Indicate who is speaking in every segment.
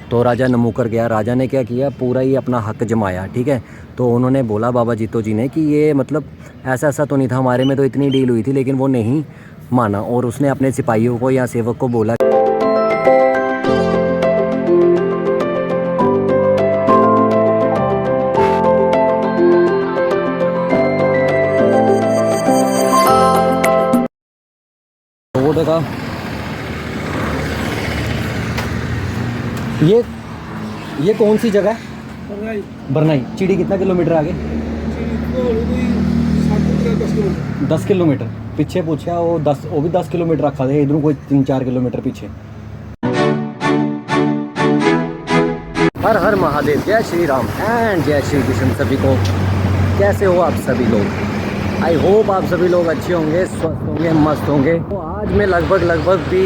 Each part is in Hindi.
Speaker 1: तो राजा नमूकर गया। राजा ने क्या किया, पूरा ही अपना हक जमाया। ठीक है, तो उन्होंने बोला बाबा जीतो जी ने कि ये मतलब ऐसा ऐसा तो नहीं था, हमारे में तो इतनी डील हुई थी, लेकिन वो नहीं माना और उसने अपने सिपाहियों को या सेवक को बोला वो देखा ये कौन सी जगह है? बरनाई। चिड़ी कितना किलोमीटर आगे? 10 किलोमीटर पीछे पूछा वो 10, वो भी 10 किलोमीटर रखा था, इधरों कोई 3-4 किलोमीटर पीछे। हर हर महादेव, जय श्री राम एंड जय श्री कृष्ण सभी को। कैसे हो आप सभी लोग? आई होप आप सभी लोग अच्छे होंगे, स्वस्थ होंगे, मस्त होंगे। तो आज मैं लगभग भी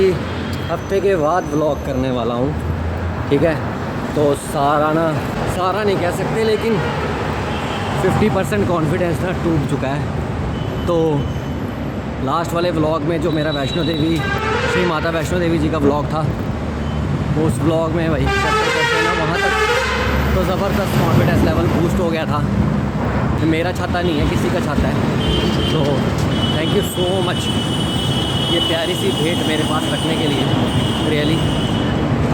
Speaker 1: हफ्ते के बाद व्लॉग करने वाला हूँ। ठीक है, तो सारा नहीं कह सकते, लेकिन 50% कॉन्फिडेंस ना टूट चुका है। तो लास्ट वाले व्लॉग में जो मेरा वैष्णो देवी, श्री माता वैष्णो देवी जी का व्लॉग था, उस व्लॉग में वही करते ना वहाँ तक तो ज़बरदस्त कॉन्फिडेंस लेवल बूस्ट हो गया था। मेरा छाता नहीं है, किसी का छाता है। तो थैंक यू सो मच ये प्यारी सी भेंट मेरे पास रखने के लिए। Really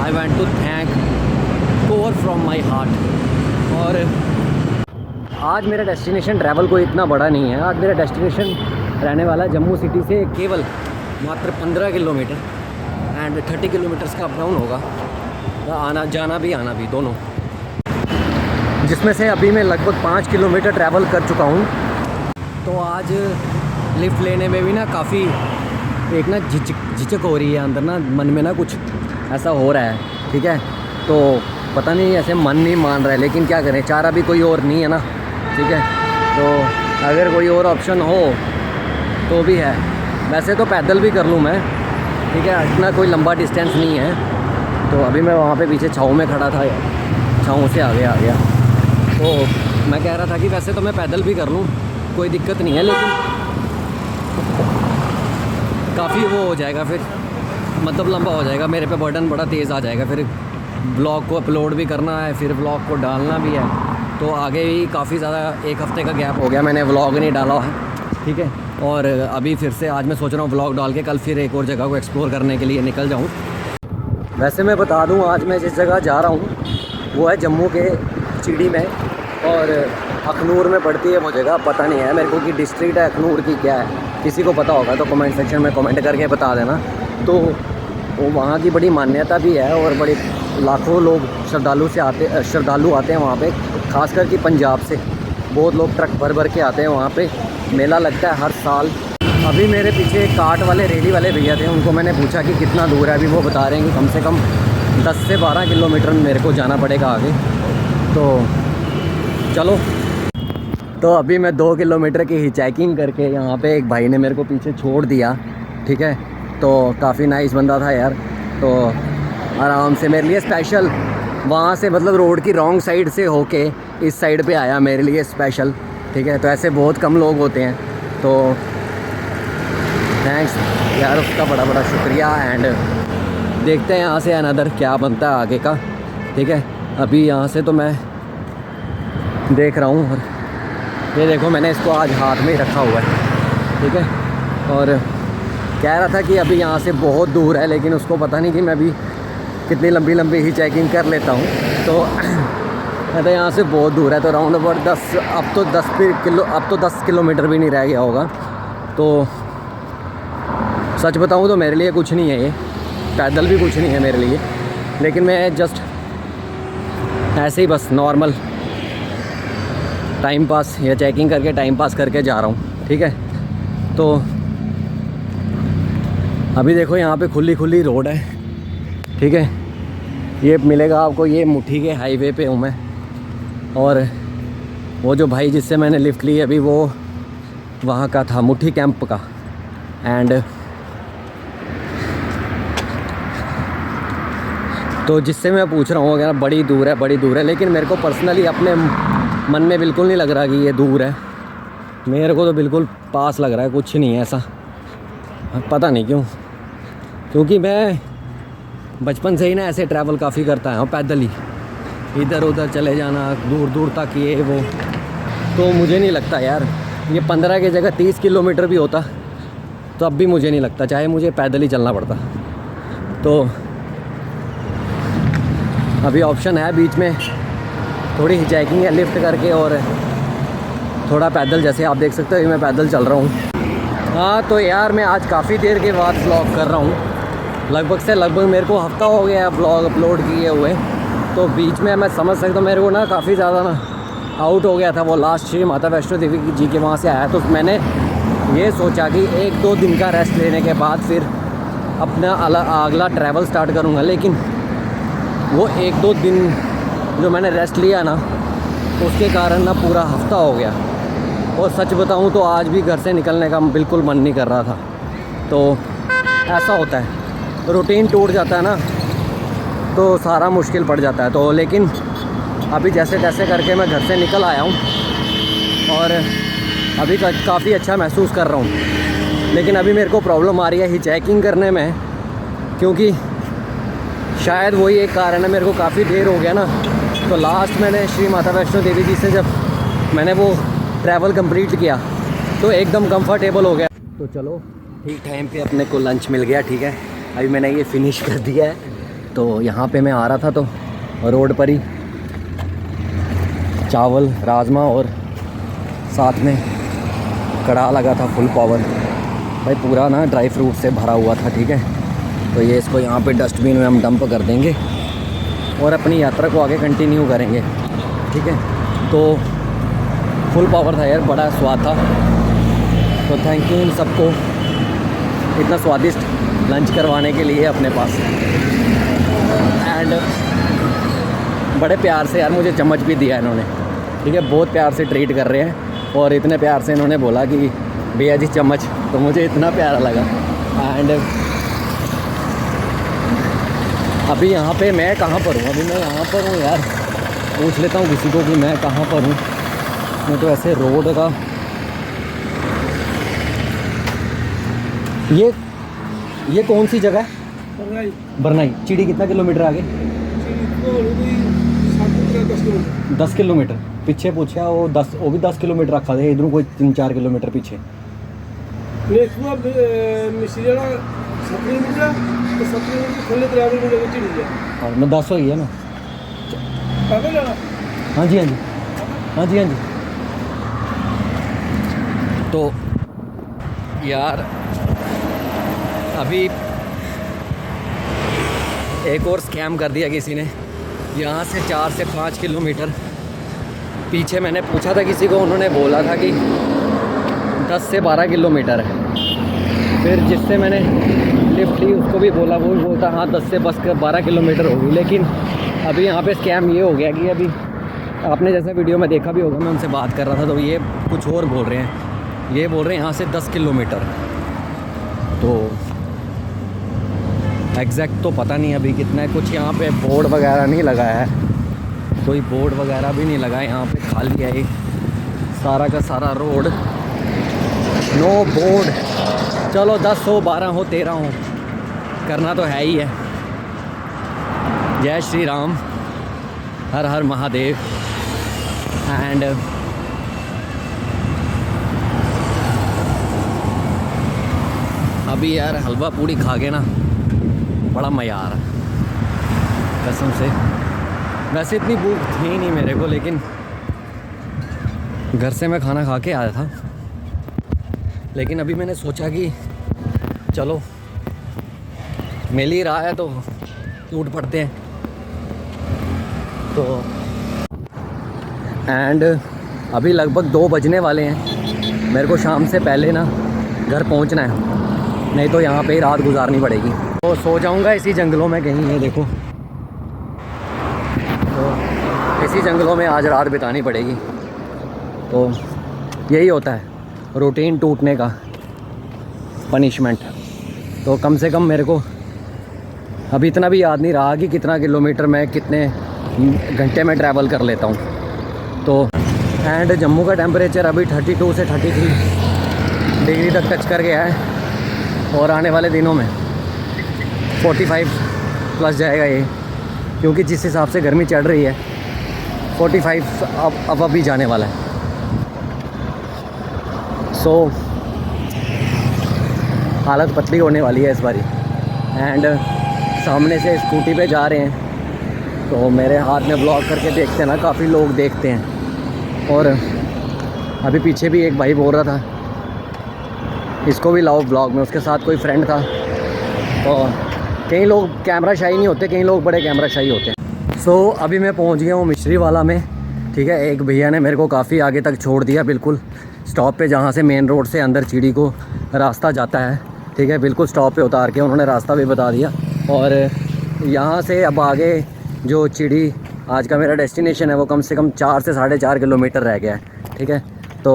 Speaker 1: I want to thank core from my heart. और आज मेरा डेस्टिनेशन ट्रैवल कोई इतना बड़ा नहीं है। आज मेरा डेस्टिनेशन रहने वाला जम्मू सिटी से केवल मात्र 15 किलोमीटर एंड 30 किलोमीटर्स का अप डाउन होगा, आना जाना भी आना भी दोनों, जिसमें से अभी मैं लगभग 5 किलोमीटर ट्रैवल कर चुका हूँ। तो आज लिफ्ट लेने में भी ना काफ़ी एक ना झिझक हो रही है अंदर ना, मन में ना कुछ ऐसा हो रहा है। ठीक है, तो पता नहीं ऐसे मन नहीं मान रहा है, लेकिन क्या करें, चारा भी कोई और नहीं है ना। ठीक है, तो अगर कोई और ऑप्शन हो तो भी है। वैसे तो पैदल भी कर लूँ मैं, ठीक है, इतना कोई लंबा डिस्टेंस नहीं है। तो अभी मैं वहाँ पे पीछे छाँव में खड़ा था, छाँव से आगे आ गया। तो मैं कह रहा था कि वैसे तो मैं पैदल भी कर लूँ, कोई दिक्कत नहीं है, लेकिन काफ़ी वो हो जाएगा, फिर मतलब लंबा हो जाएगा, मेरे पे बर्डन बड़ा तेज़ आ जाएगा। फिर ब्लॉग को अपलोड भी करना है, फिर ब्लॉग को डालना भी है। तो आगे भी काफ़ी ज़्यादा 1 हफ़्ते का गैप हो गया, मैंने व्लॉग नहीं डाला है। ठीक है, और अभी फिर से आज मैं सोच रहा हूँ व्लॉग डाल के कल फिर एक और जगह को एक्सप्लोर करने के लिए निकल जाऊँ। वैसे मैं बता दूँ, आज मैं जिस जगह जा रहा हूँ वो है जम्मू के चिड़ी में, और अखनूर में पड़ती है वो जगह। पता नहीं है मेरे को कि डिस्ट्रिक्ट है अखनूर की क्या है, किसी को पता होगा तो कमेंट सेक्शन में कमेंट करके बता देना। तो वो वहाँ की बड़ी मान्यता भी है, और बड़े लाखों लोग श्रद्धालु आते हैं वहाँ पे, खासकर कि पंजाब से बहुत लोग ट्रक भर के आते हैं वहाँ पे। मेला लगता है हर साल। अभी मेरे पीछे कार्ट वाले, रेडी वाले भैया थे, उनको मैंने पूछा कि कितना दूर है। अभी वो बता रहे हैं कि कम से कम 10 से 12 किलोमीटर मेरे को जाना पड़ेगा आगे। तो चलो, तो अभी मैं 2 किलोमीटर की हिचहाइकिंग करके यहाँ पे एक भाई ने मेरे को पीछे छोड़ दिया। ठीक है, तो काफ़ी नाइस बंदा था यार। तो आराम से मेरे लिए स्पेशल वहाँ से, मतलब रोड की रॉन्ग साइड से होके इस साइड पे आया मेरे लिए स्पेशल। ठीक है, तो ऐसे बहुत कम लोग होते हैं। तो थैंक्स यार, उसका बड़ा बड़ा शुक्रिया। एंड देखते हैं यहाँ से अनदर क्या बनता है आगे का। ठीक है, अभी यहाँ से तो मैं देख रहा हूँ, और ये देखो मैंने इसको आज हाथ में ही रखा हुआ है। ठीक है, और कह रहा था कि अभी यहाँ से बहुत दूर है, लेकिन उसको पता नहीं कि मैं अभी कितनी लंबी ही चेकिंग कर लेता हूँ। तो कहते यहाँ से बहुत दूर है, तो राउंड अबाउट 10, अब तो 10 किलोमीटर भी नहीं रह गया होगा। तो सच बताऊँ तो मेरे लिए कुछ नहीं है ये, पैदल भी कुछ नहीं है मेरे लिए, लेकिन मैं जस्ट ऐसे ही बस नॉर्मल टाइम पास या चेकिंग करके टाइम पास करके जा रहा हूँ। ठीक है, तो अभी देखो यहाँ पे खुली रोड है। ठीक है, ये मिलेगा आपको, ये मुट्ठी के हाईवे पे हूँ मैं। और वो जो भाई जिससे मैंने लिफ्ट ली अभी, वो वहाँ का था, मुट्ठी कैंप का। एंड तो जिससे मैं पूछ रहा हूँ अगर बड़ी दूर है, लेकिन मेरे को पर्सनली अपने मन में बिल्कुल नहीं लग रहा कि ये दूर है। मेरे को तो बिल्कुल पास लग रहा है, कुछ नहीं है ऐसा, पता नहीं क्यों। क्योंकि मैं बचपन से ही ना ऐसे ट्रैवल काफ़ी करता है, पैदल ही इधर उधर चले जाना, दूर दूर तक ये वो। तो मुझे नहीं लगता यार ये 15 की जगह 30 किलोमीटर भी होता तो अब भी मुझे नहीं लगता, चाहे मुझे पैदल ही चलना पड़ता। तो अभी ऑप्शन है बीच में, थोड़ी हिचहाइकिंग है लिफ्ट करके और थोड़ा पैदल, जैसे आप देख सकते हो मैं पैदल चल रहा हूँ। हाँ तो यार मैं आज काफ़ी देर के बाद व्लॉग कर रहा हूँ, लगभग मेरे को हफ़्ता हो गया व्लॉग अपलोड किए हुए। तो बीच में मैं समझ सकता हूँ मेरे को ना काफ़ी ज़्यादा ना आउट हो गया था। वो लास्ट श्री माता वैष्णो देवी जी के वहाँ से आया, तो मैंने ये सोचा कि 1-2 दिन का रेस्ट लेने के बाद फिर अपना अगला ट्रैवल स्टार्ट करूँगा। लेकिन वो 1-2 दिन जो मैंने रेस्ट लिया ना, उसके कारण ना पूरा हफ़्ता हो गया। और सच बताऊँ तो आज भी घर से निकलने का बिल्कुल मन नहीं कर रहा था। तो ऐसा होता है, रूटीन टूट जाता है ना तो सारा मुश्किल पड़ जाता है। तो लेकिन अभी जैसे तैसे करके मैं घर से निकल आया हूँ और अभी काफ़ी अच्छा महसूस कर रहा हूँ। लेकिन अभी मेरे को प्रॉब्लम आ रही है हिचहाइकिंग करने में, क्योंकि शायद वही एक कारण है, मेरे को काफ़ी देर हो गया ना। तो लास्ट मैंने श्री माता वैष्णो देवी जी से जब मैंने वो ट्रैवल कंप्लीट किया तो एकदम कंफर्टेबल हो गया। तो चलो ठीक टाइम पे अपने को लंच मिल गया, ठीक है। अभी मैंने ये फिनिश कर दिया है। तो यहाँ पे मैं आ रहा था तो रोड पर ही चावल राजमा और साथ में कढ़ा लगा था फुल पावर भाई, पूरा ना ड्राई फ्रूट से भरा हुआ था, ठीक है। तो ये इसको यहाँ पे डस्टबिन में हम डंप कर देंगे और अपनी यात्रा को आगे कंटिन्यू करेंगे, ठीक है। तो फुल पावर था यार, बड़ा स्वाद था। तो थैंक यू इन सबको इतना स्वादिष्ट लंच करवाने के लिए अपने पास। एंड बड़े प्यार से यार मुझे चम्मच भी दिया इन्होंने, ठीक है। बहुत प्यार से ट्रीट कर रहे हैं और इतने प्यार से इन्होंने बोला कि भैया जी चम्मच, तो मुझे इतना प्यारा लगा। एंड अभी यहाँ पे मैं कहाँ पर हूँ? अभी मैं यहाँ पर हूँ यार, पूछ लेता हूँ किसी को कि मैं कहाँ पर हूँ। मैं तो ऐसे रोड का ये कौन सी जगह है? बरनाई। चिड़ी कितना किलोमीटर आगे? 10 किलोमीटर पीछे पूछा वो 10, वो भी 10 किलोमीटर रखा था, इधरों कोई 3-4 किलोमीटर पीछे। और मैं 10 हो गया ना। हाँ जी हाँ जी हाँ जी हाँ जी। तो यार अभी एक और स्कैम कर दिया किसी ने। यहाँ से 4 से 5 किलोमीटर पीछे मैंने पूछा था किसी को, उन्होंने बोला था कि 10 से 12 किलोमीटर है। फिर जिससे मैंने लिफ्ट ली उसको भी बोला, वो भी बोलता हाँ 10 से 12 किलोमीटर होगी। लेकिन अभी यहाँ पे स्कैम ये हो गया कि अभी आपने जैसा वीडियो में देखा भी होगा, मैं उनसे बात कर रहा था तो ये कुछ और बोल रहे हैं। ये बोल रहे हैं यहाँ से 10 किलोमीटर। तो एग्जैक्ट तो पता नहीं अभी कितना है। कुछ यहाँ पे बोर्ड वगैरह नहीं लगाया है, कोई बोर्ड वगैरह भी नहीं लगा है। यहाँ पे खाली है ये सारा का सारा रोड, नो बोर्ड। चलो 10 हो 12 हो 13 हो, करना तो है ही है। जय श्री राम, हर हर महादेव। एंड अभी यार हलवा पूड़ी खा के ना बड़ा मज़ा आ रहा कसम से। वैसे इतनी भूख थी नहीं मेरे को, लेकिन घर से मैं खाना खा के आया था। लेकिन अभी मैंने सोचा कि चलो मिल ही रहा है तो टूट पड़ते हैं। तो एंड अभी लगभग 2 बजने वाले हैं। मेरे को शाम से पहले ना घर पहुंचना है, नहीं तो यहाँ पे ही रात गुजारनी पड़ेगी। तो सो जाऊँगा इसी जंगलों में कहीं, ये देखो। तो इसी जंगलों में आज रात बितानी पड़ेगी। तो यही होता है रूटीन टूटने का पनिशमेंट। तो कम से कम मेरे को अभी इतना भी याद नहीं रहा कि कितना किलोमीटर मैं कितने घंटे में ट्रैवल कर लेता हूँ। तो एंड जम्मू का टेम्परेचर अभी 32 से 33 डिग्री तक टच कर गया है और आने वाले दिनों में 45 प्लस जाएगा ये, क्योंकि जिस हिसाब से गर्मी चढ़ रही है 45 अब अभी जाने वाला है। सो हालत पतली होने वाली है इस बारी। एंड सामने से स्कूटी पे जा रहे हैं तो मेरे हाथ में ब्लॉग करके देखते हैं ना, काफ़ी लोग देखते हैं। और अभी पीछे भी एक भाई बोल रहा था इसको भी लाओ ब्लॉग में, उसके साथ कोई फ्रेंड था। और कई लोग कैमरा शाई नहीं होते, कई लोग बड़े कैमरा शाई होते हैं। सो अभी मैं पहुंच गया हूँ मिश्री वाला में, ठीक है। एक भैया ने मेरे को काफ़ी आगे तक छोड़ दिया, बिल्कुल स्टॉप पे, जहाँ से मेन रोड से अंदर चिड़ी को रास्ता जाता है, ठीक है। बिल्कुल स्टॉप पे उतार के उन्होंने रास्ता भी बता दिया। और यहाँ से अब आगे जो चिड़ी आज का मेरा डेस्टिनेशन है वो कम से कम 4 से 4.5 किलोमीटर रह गया है, ठीक है। तो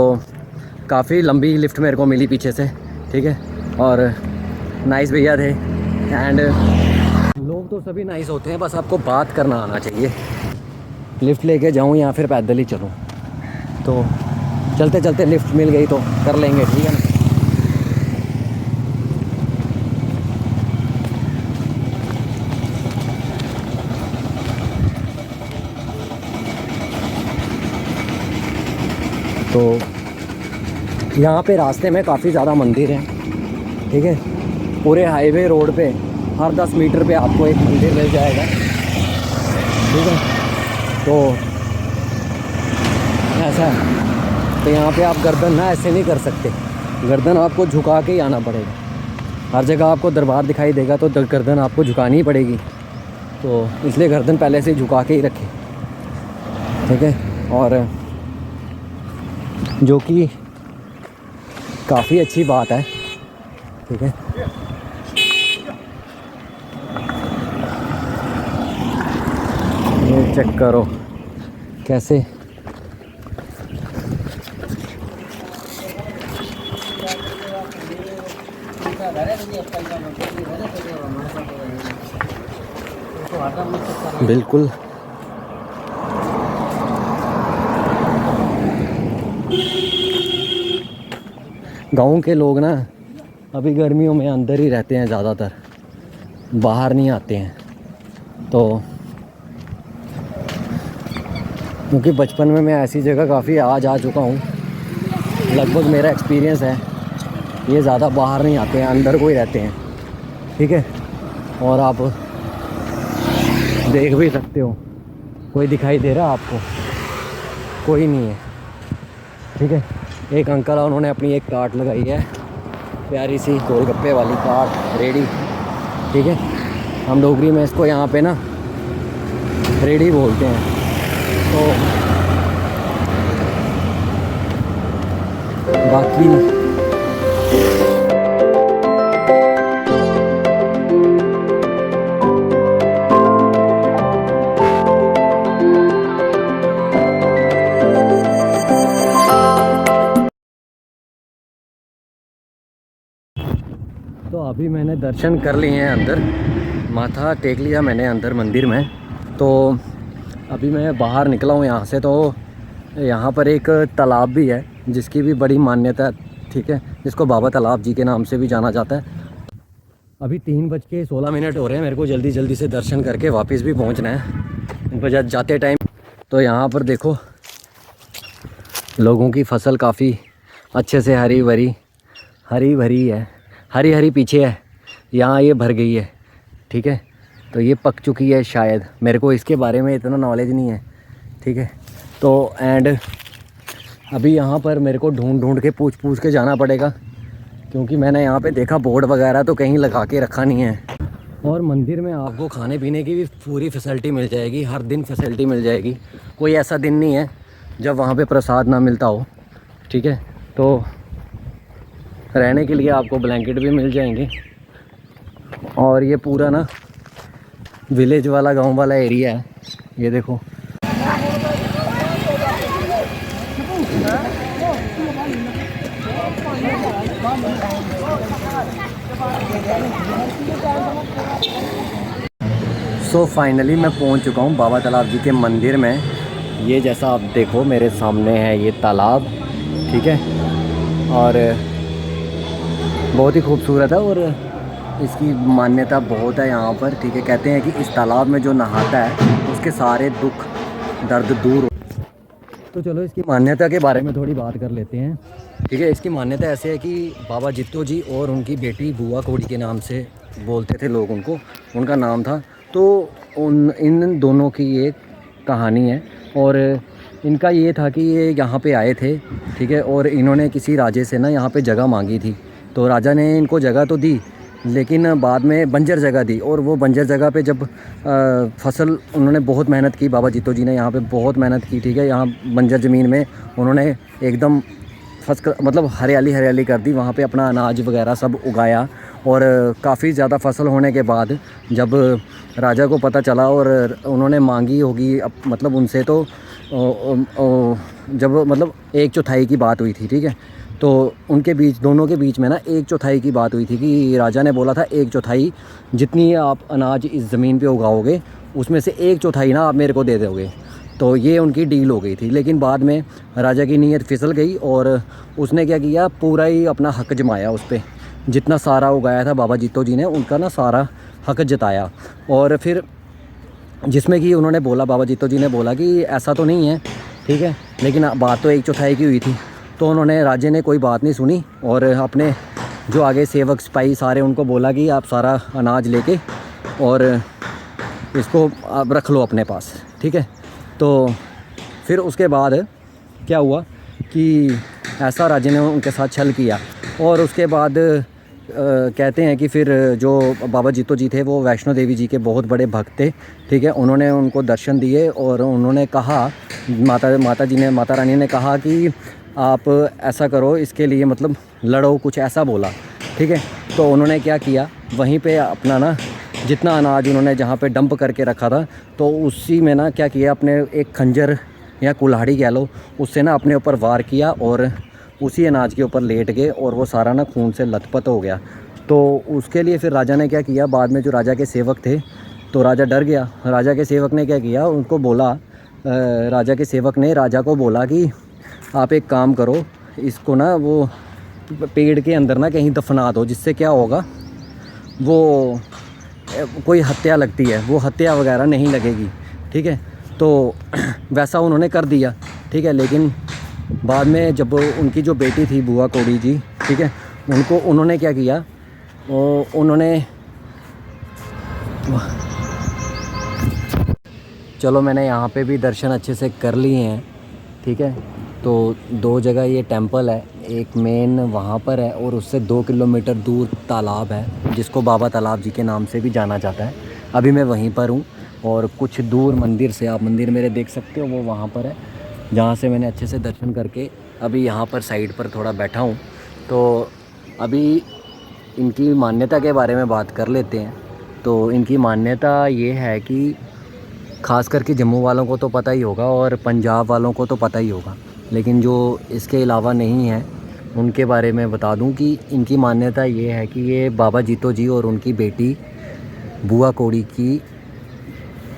Speaker 1: काफ़ी लंबी लिफ्ट मेरे को मिली पीछे से, ठीक है। और नाइस भैया थे। एंड लोग तो सभी नाइस होते हैं, बस आपको बात करना आना चाहिए। लिफ्ट लेके जाऊँ या फिर पैदल ही चलूँ, तो चलते चलते लिफ्ट मिल गई तो कर लेंगे, ठीक है ना। तो यहाँ पे रास्ते में काफ़ी ज़्यादा मंदिर हैं, ठीक है। पूरे हाईवे रोड पे हर 10 मीटर पे आपको एक मंदिर मिल जाएगा, ठीक है। तो ऐसा है, तो यहाँ पे आप गर्दन ना ऐसे नहीं कर सकते, गर्दन आपको झुका के ही आना पड़ेगा। हर जगह आपको दरबार दिखाई देगा तो गर्दन आपको झुकानी ही पड़ेगी, तो इसलिए गर्दन पहले से झुका के ही रखें, ठीक है। और जो कि काफ़ी अच्छी बात है, ठीक है। ये चेक करो कैसे बिल्कुल गाँव के लोग ना अभी गर्मियों में अंदर ही रहते हैं, ज़्यादातर बाहर नहीं आते हैं। तो क्योंकि बचपन में मैं ऐसी जगह काफ़ी आ चुका हूँ, लगभग मेरा एक्सपीरियंस है, ये ज़्यादा बाहर नहीं आते हैं, अंदर को ही रहते हैं, ठीक है। और आप देख भी सकते हो, कोई दिखाई दे रहा आपको? कोई नहीं है, ठीक है। एक अंकल है, उन्होंने अपनी एक कार्ट लगाई है, प्यारी सी गोलगप्पे वाली कार्ट, रेडी, ठीक है। हम डोगरी में इसको यहाँ पे ना रेडी बोलते हैं। तो बाकी तो अभी मैंने दर्शन कर लिए हैं, अंदर माथा टेक लिया मैंने अंदर मंदिर में। तो अभी मैं बाहर निकला हूँ यहाँ से। तो यहाँ पर एक तालाब भी है जिसकी भी बड़ी मान्यता है, ठीक है, जिसको बाबा तालाब जी के नाम से भी जाना जाता है। अभी 3:16 हो रहे हैं, मेरे को जल्दी जल्दी से दर्शन करके वापस भी पहुँचना है बजा जाते टाइम। तो यहाँ पर देखो लोगों की फसल काफ़ी अच्छे से हरी भरी है, हरी हरी पीछे है, यहाँ ये भर गई है, ठीक है। तो ये पक चुकी है शायद, मेरे को इसके बारे में इतना नॉलेज नहीं है, ठीक है। तो एंड अभी यहाँ पर मेरे को ढूंढ के पूछ के जाना पड़ेगा, क्योंकि मैंने यहाँ पे देखा बोर्ड वगैरह तो कहीं लगा के रखा नहीं है। और मंदिर में आपको खाने पीने की भी पूरी फैसिलिटी मिल जाएगी, हर दिन फैसिलिटी मिल जाएगी, कोई ऐसा दिन नहीं है जब वहाँ पे प्रसाद ना मिलता हो, ठीक है। तो रहने के लिए आपको ब्लैंकेट भी मिल जाएंगे। और ये पूरा ना विलेज वाला, गांव वाला एरिया है, ये देखो। सो फाइनली मैं पहुंच चुका हूं बाबा तालाब जी के मंदिर में। ये जैसा आप देखो मेरे सामने है ये तालाब, ठीक है, और बहुत ही खूबसूरत है और इसकी मान्यता बहुत है यहाँ पर, ठीक है। कहते हैं कि इस तालाब में जो नहाता है उसके सारे दुख दर्द दूर हो। तो चलो इसकी मान्यता के बारे में थोड़ी बात कर लेते हैं, ठीक है। इसकी मान्यता ऐसे है कि बाबा जित्तो जी और उनकी बेटी बुआ कौड़ी के नाम से बोलते थे लोग उनको, उनका नाम था। तो इन दोनों की एक कहानी है और इनका ये था कि ये यहाँ पे आए थे, ठीक है, और इन्होंने किसी राजे से ना यहाँ पे जगह मांगी थी। तो राजा ने इनको जगह तो दी लेकिन बाद में बंजर जगह दी, और वो बंजर जगह पे जब फसल उन्होंने बहुत मेहनत की, बाबा जित्तो जी ने यहाँ पे बहुत मेहनत की, ठीक है। यहाँ बंजर ज़मीन में उन्होंने एकदम मतलब हरियाली हरियाली कर दी, वहाँ पे अपना अनाज वगैरह सब उगाया। और काफ़ी ज़्यादा फसल होने के बाद जब राजा को पता चला और उन्होंने मांगी होगी मतलब उनसे, तो जब मतलब 1/4 की बात हुई थी, ठीक है। तो उनके बीच, दोनों के बीच में ना 1/4 की बात हुई थी कि राजा ने बोला था 1/4 जितनी आप अनाज इस ज़मीन पे उगाओगे उसमें से 1/4 ना आप मेरे को दे दोगे। तो ये उनकी डील हो गई थी। लेकिन बाद में राजा की नीयत फिसल गई और उसने क्या किया, पूरा ही अपना हक जमाया उस पर, जितना सारा उगाया था बाबा जित्तो जी ने उनका ना सारा हक जताया। और फिर जिसमें कि उन्होंने बोला, बाबा जित्तो जी ने बोला कि ऐसा तो नहीं है, ठीक है, लेकिन बात तो 1/4 की हुई थी। तो उन्होंने, राजे ने कोई बात नहीं सुनी और अपने जो आगे सेवक सिपाही सारे उनको बोला कि आप सारा अनाज लेके और इसको आप रख लो अपने पास, ठीक है। तो फिर उसके बाद क्या हुआ कि ऐसा राजे ने उनके साथ छल किया और उसके बाद कहते हैं कि फिर जो बाबा जित्तो जी थे वो वैष्णो देवी जी के बहुत बड़े भक्त थे, ठीक है। उन्होंने उनको दर्शन दिए और उन्होंने कहा, माता रानी ने कहा कि आप ऐसा करो, इसके लिए मतलब लड़ो, कुछ ऐसा बोला, ठीक है। तो उन्होंने क्या किया, वहीं पे अपना ना जितना अनाज उन्होंने जहाँ पे डंप करके रखा था तो उसी में ना क्या किया, अपने एक खंजर या कुल्हाड़ी कह लो, उससे ना अपने ऊपर वार किया और उसी अनाज के ऊपर लेट गए और वो सारा ना खून से लथपथ हो गया। तो उसके लिए फिर राजा ने क्या किया, बाद में जो राजा के सेवक थे, तो राजा डर गया। राजा के सेवक ने क्या किया, उनको बोला, राजा के सेवक ने राजा को बोला कि आप एक काम करो, इसको ना वो पेड़ के अंदर ना कहीं दफना दो, जिससे क्या होगा, वो कोई हत्या लगती है वो हत्या वगैरह नहीं लगेगी, ठीक है। तो वैसा उन्होंने कर दिया, ठीक है। लेकिन बाद में जब उनकी जो बेटी थी बुआ कौड़ी जी, ठीक है, उन्होंने क्या किया, उन्होंने, चलो मैंने यहाँ पे भी दर्शन अच्छे से कर लिए हैं, ठीक है। तो 2 जगह ये टेंपल है, एक मेन वहाँ पर है और उससे 2 किलोमीटर दूर तालाब है जिसको बाबा तालाब जी के नाम से भी जाना जाता है। अभी मैं वहीं पर हूँ और कुछ दूर मंदिर से, आप मंदिर मेरे देख सकते हो, वो वहाँ पर है जहाँ से मैंने अच्छे से दर्शन करके अभी यहाँ पर साइड पर थोड़ा बैठा हूँ। तो अभी इनकी मान्यता के बारे में बात कर लेते हैं। तो इनकी मान्यता ये है कि ख़ास करके जम्मू वालों को तो पता ही होगा और पंजाब वालों को तो पता ही होगा, लेकिन जो इसके अलावा नहीं है उनके बारे में बता दूं कि इनकी मान्यता ये है कि ये बाबा जित्तो जी और उनकी बेटी बुआ कौड़ी की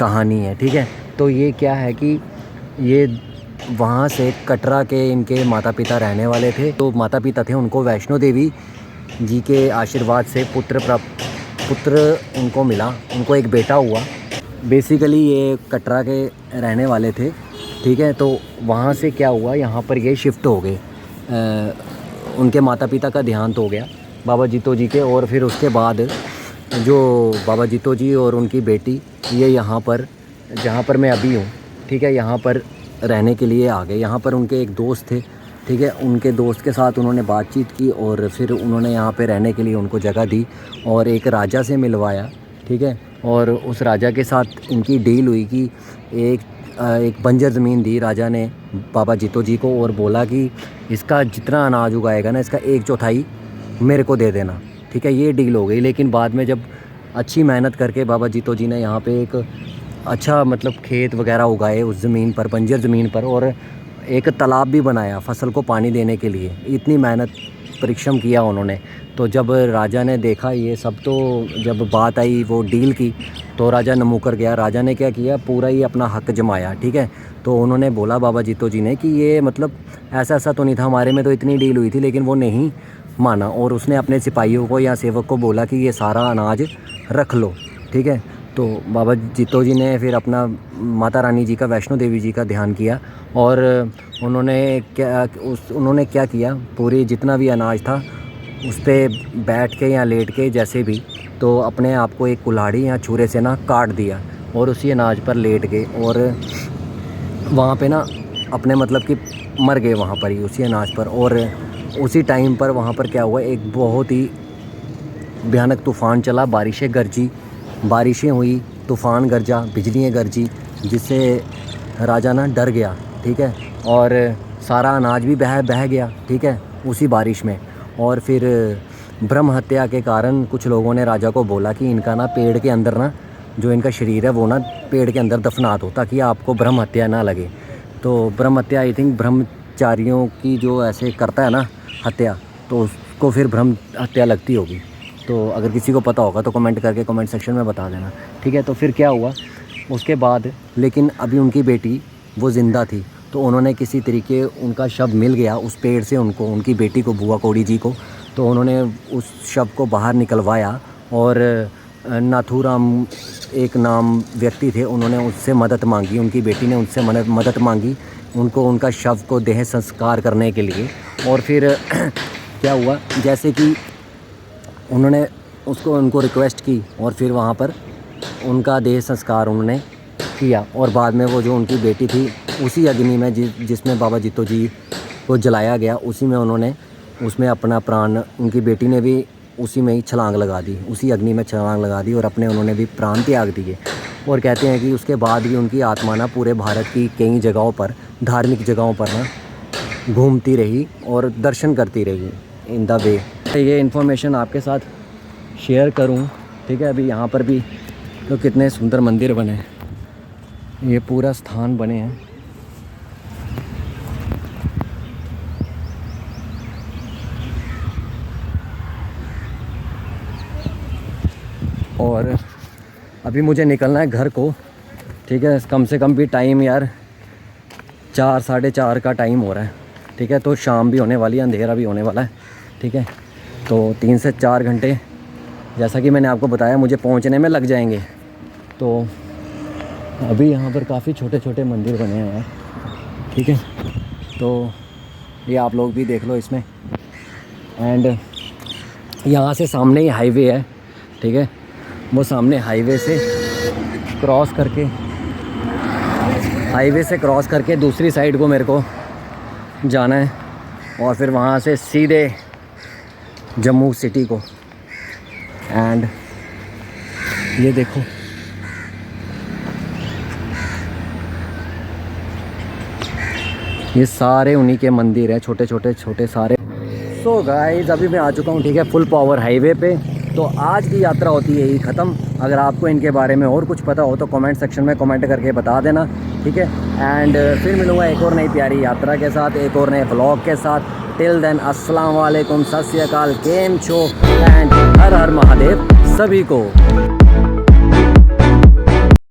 Speaker 1: कहानी है, ठीक है। तो ये क्या है कि ये वहाँ से कटरा के इनके माता पिता रहने वाले थे। तो माता पिता थे, उनको वैष्णो देवी जी के आशीर्वाद से पुत्र उनको मिला, उनको एक बेटा हुआ। बेसिकली ये कटरा के रहने वाले थे, ठीक है। तो वहाँ से क्या हुआ, यहाँ पर ये शिफ्ट हो गए, उनके माता पिता का देहांत हो गया बाबा जित्तो जी के। और फिर उसके बाद जो बाबा जित्तो जी और उनकी बेटी ये यहाँ पर, जहाँ पर मैं अभी हूँ, ठीक है, यहाँ पर रहने के लिए आ गए। यहाँ पर उनके एक दोस्त थे, ठीक है, उनके दोस्त के साथ उन्होंने बातचीत की और फिर उन्होंने यहाँ पे रहने के लिए उनको जगह दी और एक राजा से मिलवाया, ठीक है। और उस राजा के साथ इनकी डील हुई कि एक बंजर ज़मीन दी राजा ने बाबा जित्तो जी को और बोला कि इसका जितना अनाज उगाएगा ना, इसका 1/4 मेरे को दे देना, ठीक है। ये डील हो गई। लेकिन बाद में जब अच्छी मेहनत करके बाबा जित्तो जी ने यहाँ पे एक अच्छा मतलब खेत वगैरह उगाए उस ज़मीन पर, बंजर ज़मीन पर, और एक तालाब भी बनाया फसल को पानी देने के लिए। इतनी मेहनत परिश्रम किया उन्होंने। तो जब राजा ने देखा ये सब, तो जब बात आई वो डील की, तो राजा न मुकर गया। राजा ने क्या किया, पूरा ही अपना हक जमाया, ठीक है। तो उन्होंने बोला बाबा जीतो जी ने कि ये मतलब ऐसा ऐसा तो नहीं था, हमारे में तो इतनी डील हुई थी, लेकिन वो नहीं माना। और उसने अपने सिपाहियों को या सेवक को बोला कि ये सारा अनाज रख लो, ठीक है। तो बाबा जीतो जी ने फिर अपना माता रानी जी का, वैष्णो देवी जी का ध्यान किया, और उन्होंने क्या किया, पूरी जितना भी अनाज था उस पर बैठ के या लेट के जैसे भी, तो अपने आप को एक कुल्हाड़ी या छुरे से ना काट दिया, और उसी अनाज पर लेट गए, और वहाँ पे ना अपने मतलब कि मर गए वहाँ पर ही उसी अनाज पर। और उसी टाइम पर वहाँ पर क्या हुआ, एक बहुत ही भयानक तूफ़ान चला, बारिशें गरजी, बारिशें हुई, तूफ़ान गरजा, बिजलियाँ गरजी, जिससे राजा ना डर गया, ठीक है। और सारा अनाज भी बह गया, ठीक है, उसी बारिश में। और फिर ब्रह्म हत्या के कारण कुछ लोगों ने राजा को बोला कि इनका ना पेड़ के अंदर ना, जो इनका शरीर है वो ना पेड़ के अंदर दफना दो, ताकि आपको ब्रह्म हत्या ना लगे। तो ब्रह्म हत्या आई थिंक ब्रह्मचारियों की जो ऐसे करता है ना हत्या, तो उसको फिर ब्रह्म हत्या लगती होगी। तो अगर किसी को पता होगा तो कमेंट करके कमेंट सेक्शन में बता देना, ठीक है। तो फिर क्या हुआ उसके बाद, लेकिन अभी उनकी बेटी वो ज़िंदा थी, तो उन्होंने किसी तरीके, उनका शव मिल गया उस पेड़ से उनको, उनकी बेटी को, बुआ कौड़ी जी को। तो उन्होंने उस शव को बाहर निकलवाया, और नाथूराम एक नाम व्यक्ति थे, उन्होंने उससे मदद मांगी, उनकी बेटी ने उनसे मदद मांगी उनको, उनका शव को देह संस्कार करने के लिए। और फिर क्या हुआ, जैसे कि उन्होंने उनको रिक्वेस्ट की, और फिर वहाँ पर उनका देह संस्कार उन्होंने किया। और बाद में वो जो उनकी बेटी थी, उसी अग्नि में जिसमें बाबा जीतो जी को जलाया गया, उसी में उन्होंने उसमें अपना प्राण, उनकी बेटी ने भी उसी में ही छलांग लगा दी, उसी अग्नि में छलांग लगा दी, और अपने उन्होंने भी प्राण त्याग दिए। और कहते हैं कि उसके बाद भी उनकी आत्मा ना पूरे भारत की कई जगहों पर, धार्मिक जगहों पर ना घूमती रही और दर्शन करती रही इन द वे। ये इन्फॉर्मेशन आपके साथ शेयर करूं, ठीक है। अभी यहाँ पर भी तो कितने सुंदर मंदिर बने हैं, ये पूरा स्थान बने हैं। और अभी मुझे निकलना है घर को, ठीक है। कम से कम भी टाइम यार 4 साढ़े 4 का टाइम हो रहा है, ठीक है। तो शाम भी होने वाली है, अंधेरा भी होने वाला है, ठीक है। तो 3 से 4 घंटे जैसा कि मैंने आपको बताया मुझे पहुंचने में लग जाएंगे। तो अभी यहाँ पर काफ़ी छोटे छोटे मंदिर बने हैं यार, ठीक है। तो ये आप लोग भी देख लो इसमें। एंड यहाँ से सामने ही हाईवे है, ठीक है। वो सामने हाईवे से क्रॉस करके दूसरी साइड को मेरे को जाना है, और फिर वहाँ से सीधे जम्मू सिटी को। एंड ये देखो, ये सारे उन्हीं के मंदिर हैं, छोटे छोटे सारे। सो गाइस अभी मैं आ चुका हूँ, ठीक है, फुल पावर हाईवे पे। तो आज की यात्रा होती है यही ख़त्म। अगर आपको इनके बारे में और कुछ पता हो तो कमेंट सेक्शन में कमेंट करके बता देना, ठीक है। एंड फिर मिलूँगा एक और नई प्यारी यात्रा के साथ, एक और नए व्लॉग के साथ। टिल देन अस्सलाम वालेकुम, सत श्री अकाल, केम छो, एंड हर हर महादेव सभी को।